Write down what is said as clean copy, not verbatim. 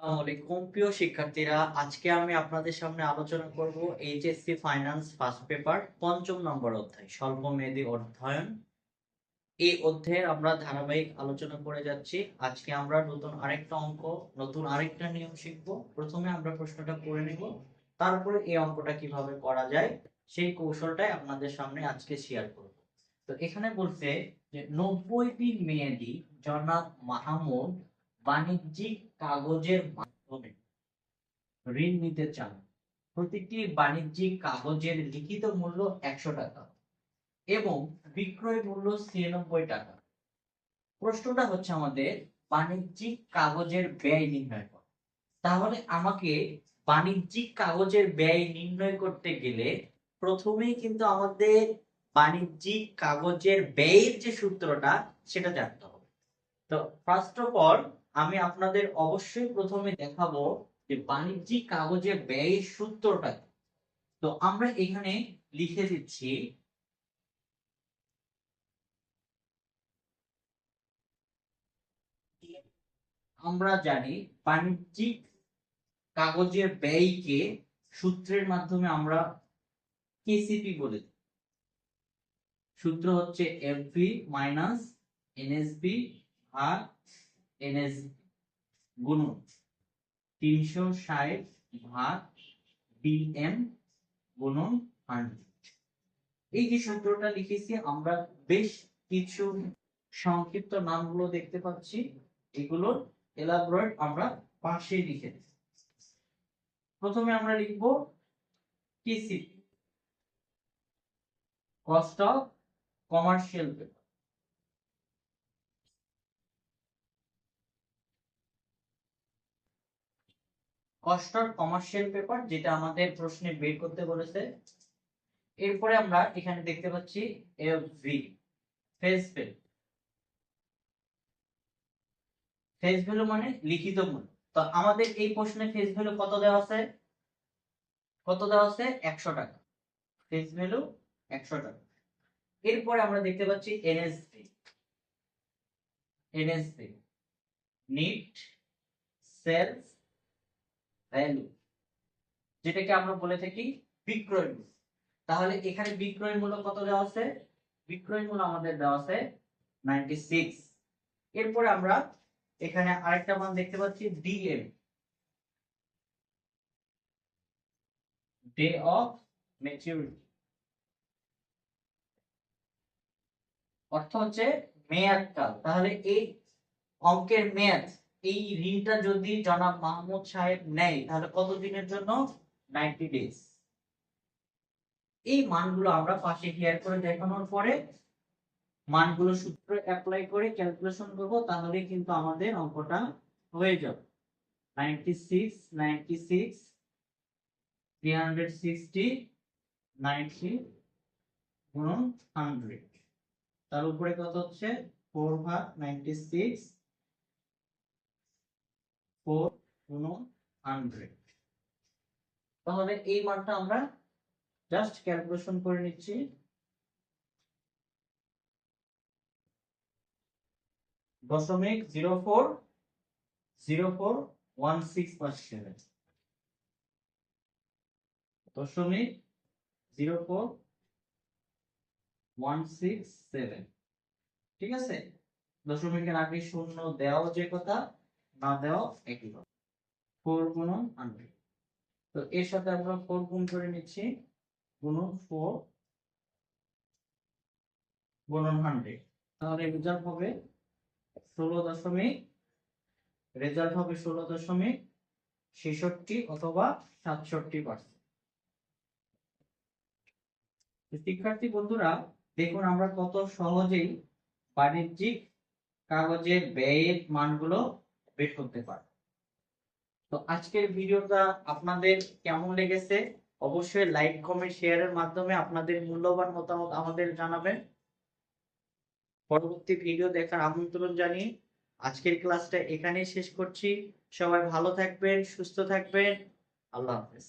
আসসালামু আলাইকুম প্রিয় শিক্ষার্থীরা, আজকে আমি আপনাদের সামনে আলোচনা করব এইচএসসি ফাইন্যান্স ফার্স্ট পেপার পঞ্চম নম্বর অধ্যায় স্বল্পমেয়াদী অধ্যয়ন। এই অধ্যায়ের আমরা ধারাবাহিক আলোচনা করে যাচ্ছি। আজকে আমরা নতুন আরেকটা অঙ্ক, নতুন আরেকটা নিয়ম শিখব। প্রথমে আমরা প্রশ্নটা করে নেব, তারপরে এই অঙ্কটা কিভাবে করা যায় সেই কৌশলটাই আপনাদের সামনে আজকে শেয়ার করব। তো এখানে বলছে যে 90 দিন মেয়াদী জনাব মাহমুদ বাণিজ্যিক কাগজের মাধ্যমে ঋণ নিতে চান। প্রতিটি বাণিজ্যিক কাগজের লিখিত মূল্য 100 টাকা এবং বিক্রয় মূল্য 96 টাকা। প্রশ্নটা হচ্ছে আমাদের বাণিজ্যিক কাগজের ব্যয় নির্ণয় করা। তাহলে আমাকে বাণিজ্যিক কাগজের ব্যয় নির্ণয় করতে গেলে প্রথমেই কিন্তু আমাদের বাণিজ্যিক কাগজের ব্যয়ের যে সূত্রটা সেটা জানতে হবে। তো ফার্স্ট অফ অল আমি আপনাদের অবশ্যই প্রথমে দেখাবো যে বাণিজ্যিক কাগজের ব্যয়ের সূত্রটা কি। তো আমরা এখানে লিখে দিচ্ছি, আমরা জানি বাণিজ্যিক কাগজের ব্যয়কে সূত্রের মাধ্যমে আমরা কেসিপি বলে দিই। সূত্র হচ্ছে এফভি মাইনাস এনএসবি আর এনএসবি গুণন 360 ভাগ ডিএম গুণন 100। এই যে সূত্রটা লিখেছি আমরা বেশ কিছু সংক্ষিপ্ত নামগুলো দেখতে পাচ্ছি, এগুলোর এলাবোরেট আমরা পাশে লিখে দিই। প্রথমে আমরা লিখব KCP, cost of commercial paper. Cost of commercial paper যেটা আমাদের প্রশ্নে বের করতে বলেছে। এরপরে আমরা এখানে দেখতে পাচ্ছি FV, face value. Face value মানে লিখিত মূল্য। তো আমাদের এই প্রশ্নে ফেস ভ্যালু কত দেওয়া আছে? কত দেওয়া আছে? 100 টাকা। ফেস ভ্যালু 100 টাকা। এরপরে আমরা দেখতে পাচ্ছি NSV, NSV net sales value, যেটাকে আমরা বলে থাকি বিক্রয় মূল্য। তাহলে এখানে বিক্রয় মূল্য কত দেওয়া আছে? বিক্রয় মূল্য আমাদের দেওয়া আছে 96। এরপরে আমরা এখানে আরেকটা মান দেখতে পাচ্ছি ডিএম, ডে অফ ম্যাচুরিটি, অর্থ হচ্ছে মেয়াদকাল। তাহলে এই অঙ্কের মেয়াদ, এই ঋণটা যদি জনাব মাহমুদ সাহেব নেয় তাহলে কত দিনের জন্য? 90 ডেজ। এই মানগুলো আমরা পাশে ক্লিয়ার করে দেখানোর পরে মানগুলো সূত্র অ্যাপ্লাই করে ক্যালকুলেশন করব, তাহলে কিন্তু আমাদের অঙ্কটা হয়ে যাবে। 96 96 360 90 গুণন 100, তার উপরে কত হচ্ছে 4 ভাগ 96 4 গুণন 100। তাহলে এই মানটা আমরা জাস্ট ক্যালকুলেশন করে নিচ্ছি। দশমিক 04041657, দশমিক 04167। ঠিক আছে, দশমিকের আগে শূন্য দেওয়াও যে কথা, না দেওয়া একই কথা। 4 গুণন 100। তো এর সাথে আমরা 4 গুণ করে নিচ্ছি, গুণন 4 গুণন 100। তাহলে রেজাল্ট হবে 16.63 অথবা 67%। শিক্ষার্থী বন্ধুরা, দেখুন আমরা কত সহজেই বাণিজ্যিক কাগজের ব্যয়ের মানগুলো বের করতে পারি। তো আজকের ভিডিওটা আপনাদের কেমন লেগেছে অবশ্যই লাইক কমেন্ট শেয়ারের মাধ্যমে আপনাদের মূল্যবান মতামত আমাদের জানাবেন। পরবর্তী ভিডিও দেখার আমন্ত্রণ জানিয়ে আজকের ক্লাসটা এখানেই শেষ করছি। সবাই ভালো থাকবেন, সুস্থ থাকবেন। আল্লাহ হাফেজ।